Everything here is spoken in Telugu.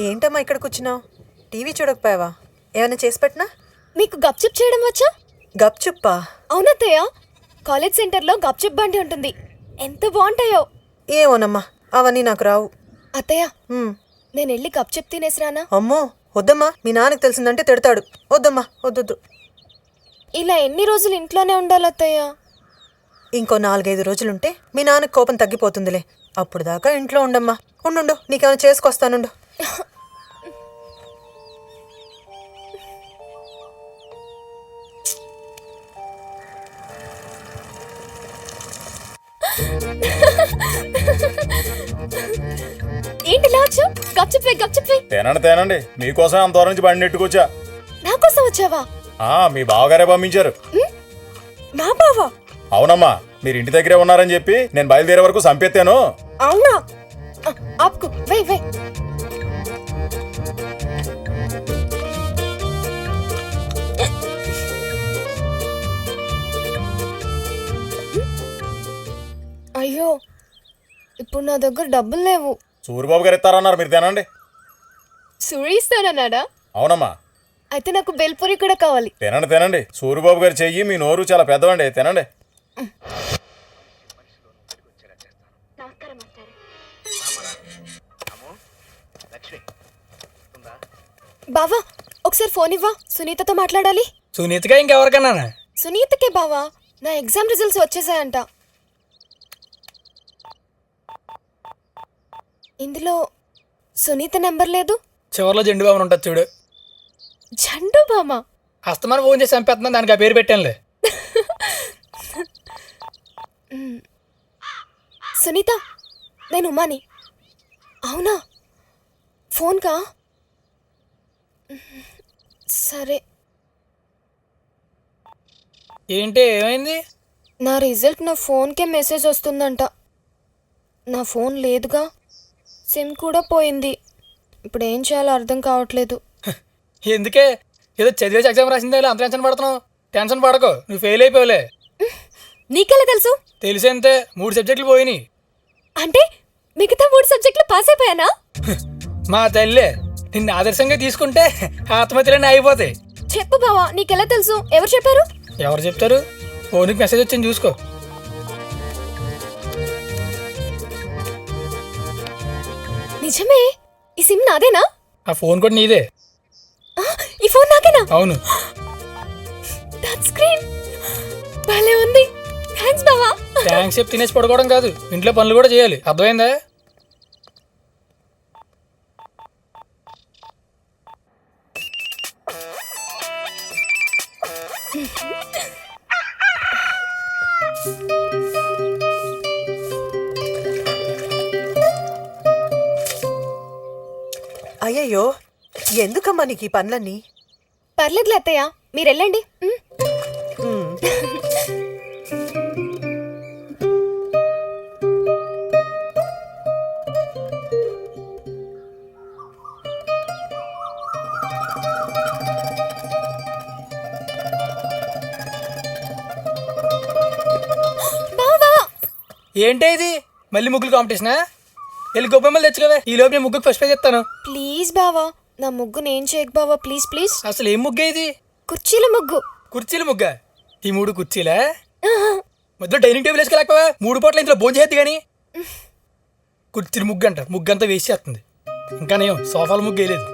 ఏంటమ్మా ఇక్కడ కూర్చున్నావు? టీవీ చూడకపోయావా? ఏమైనా చేసి పెట్టినా? మీకు గప్చుప్ చేయడం వచ్చా? గప్చుప్పా? అవునత్తయ్య, కాలేజ్ సెంటర్లో గప్చుప్ బండి ఉంటుంది. ఎంత బాగుంటాయో. ఏమోనమ్మా, అవన్నీ నాకు రావు. అత్తయ్య, నేను వెళ్ళి గప్చుప్ తినేసిరానా? అమ్మో వద్దమ్మా, మీ నాన్నకి తెలిసిందంటే తిడతాడు. వద్దమ్మా, వద్దొద్దు. ఇలా ఎన్ని రోజులు ఇంట్లోనే ఉండాలి అత్తయ్య? ఇంకో 4-5 రోజులుంటే మీ నాన్నకి కోపం తగ్గిపోతుందిలే. అప్పుడు దాకా ఇంట్లో ఉండమ్మా. ఉండు, నీకేమైనా చేసుకొస్తానుండు. ఏంటి లాచు? గప్చుప్ వే. తినండి, మీకోసం అంత దూరం నుంచి బండి నెట్టుకొచ్చా. నా కోసం వచ్చావా? మీ బావగారే పంపించారు. నా బావా? అవునమ్మా, మీరు ఇంటి దగ్గరే ఉన్నారని చెప్పి నేను బయలుదేరే వరకు సంపెత్తాను. అవునా? ఆపుకు, వే. అయ్యో, ఇప్పుడు నా దగ్గర డబ్బులు లేవు. సూరిబాబు గారు ఇస్తారన్నారు, మీరు తినండి. సూరి ఇస్తానన్నాడా? అవునమ్మా. అయితే నాకు బెల్పూరి కూడా కావాలి. తినండి. సూరిబాబు గారు చెయ్యి, మీ నోరు చాలా పెద్దవండి. తినండి. బావా, ఒకసారి ఫోన్ ఇవ్వా, సునీతతో మాట్లాడాలి. సునీతగా ఇంకెవరికన్నా? సునీతకే బావా, నా ఎగ్జామ్ రిజల్ట్స్ వచ్చేసాయంట. ఇందులో సునీత నెంబర్ లేదు. చివర్లో జెండు బాబు ఉంటుంది చూడు. జండు బామా? అస్తమానం ఫోన్ చేసి చంపేస్తున్నా, దానికి ఆ పేరు పెట్టానులే. సునీత, నేను ఉమాని. అవునా? ఫోన్ కా? సరే. ఏంటి, ఏమైంది? నా రిజల్ట్ నా ఫోన్కే మెసేజ్ వస్తుందంట. నా ఫోన్ లేదుగా, సిమ్ కూడా పోయింది. ఇప్పుడు ఏం చేయాలో అర్థం కావట్లేదు. ఎందుకే, ఏదో చదివేసి ఎగ్జామ్ రాసిందే అంత టెన్షన్ పడుతున్నావు? టెన్షన్ పడకు, నువ్వు ఫెయిల్ అయిపోలే. నీకెలా తెలుసు? తెలిసేంతే, 3 సబ్జెక్టులు పోయినాయి. అంటే మిగతా 3 సబ్జెక్టులు పాస్ అయిపోయానా? మా తల్లే, నిన్ను ఆదర్శంగా తీసుకుంటే ఆత్మహత్యలన్నీ అయిపోతాయి. చెప్పు బావా, నీకెలా తెలుసు? ఎవరు చెప్పారు? ఎవరు చెప్తారు? ఫోన్కి మెసేజ్ వచ్చింది, చూసుకో. నిజమే, ఈ సిమ్ నాదేనా? ఆ ఫోన్ కూడా నీదే. ఈ ఫోన్ నాకేనా? అవును. టచ్ స్క్రీన్ భలే ఉంది. థాంక్స్ బావా. థాంక్స్ చెప్పి తినేసి పడుకోవడం కాదు, ఇంట్లో పనులు కూడా చేయాలి, అర్థమైందా? అయ్యయ్యో, ఎందుకమ్మా నీకు ఈ పనులన్నీ? పర్లేదులే అత్తయ్య, మీరు వెళ్ళండి. ఏంటే ఇది, మళ్ళీ ముగ్గులు కాంపిటీషనా? వెళ్ళి గొప్పమ్మలు తెచ్చుకోవే, ఈ లోపు నేను ముగ్గుకు ఫస్ట్ ప్రైజ్ చెప్తాను. ప్లీజ్ బావా, నా ముగ్గు నేను చేయకు బావా, ప్లీజ్. అసలు ఏం ముగ్గే ఇది? కుర్చీల ముగ్గు. కుర్చీల ముగ్గా? ఈ 3 కుర్చీలా? మధ్యలో డైనింగ్ టేబుల్ వేసుకోలేకపోవా? 3 పూట్ల ఇంట్లో భోజనం చేద్ది కానీ. కుర్చీల ముగ్గు అంట, ముగ్గు అంతా వేసి చేస్తుంది. ఇంకా నేను సోఫాల ముగ్గు వేయలేదు.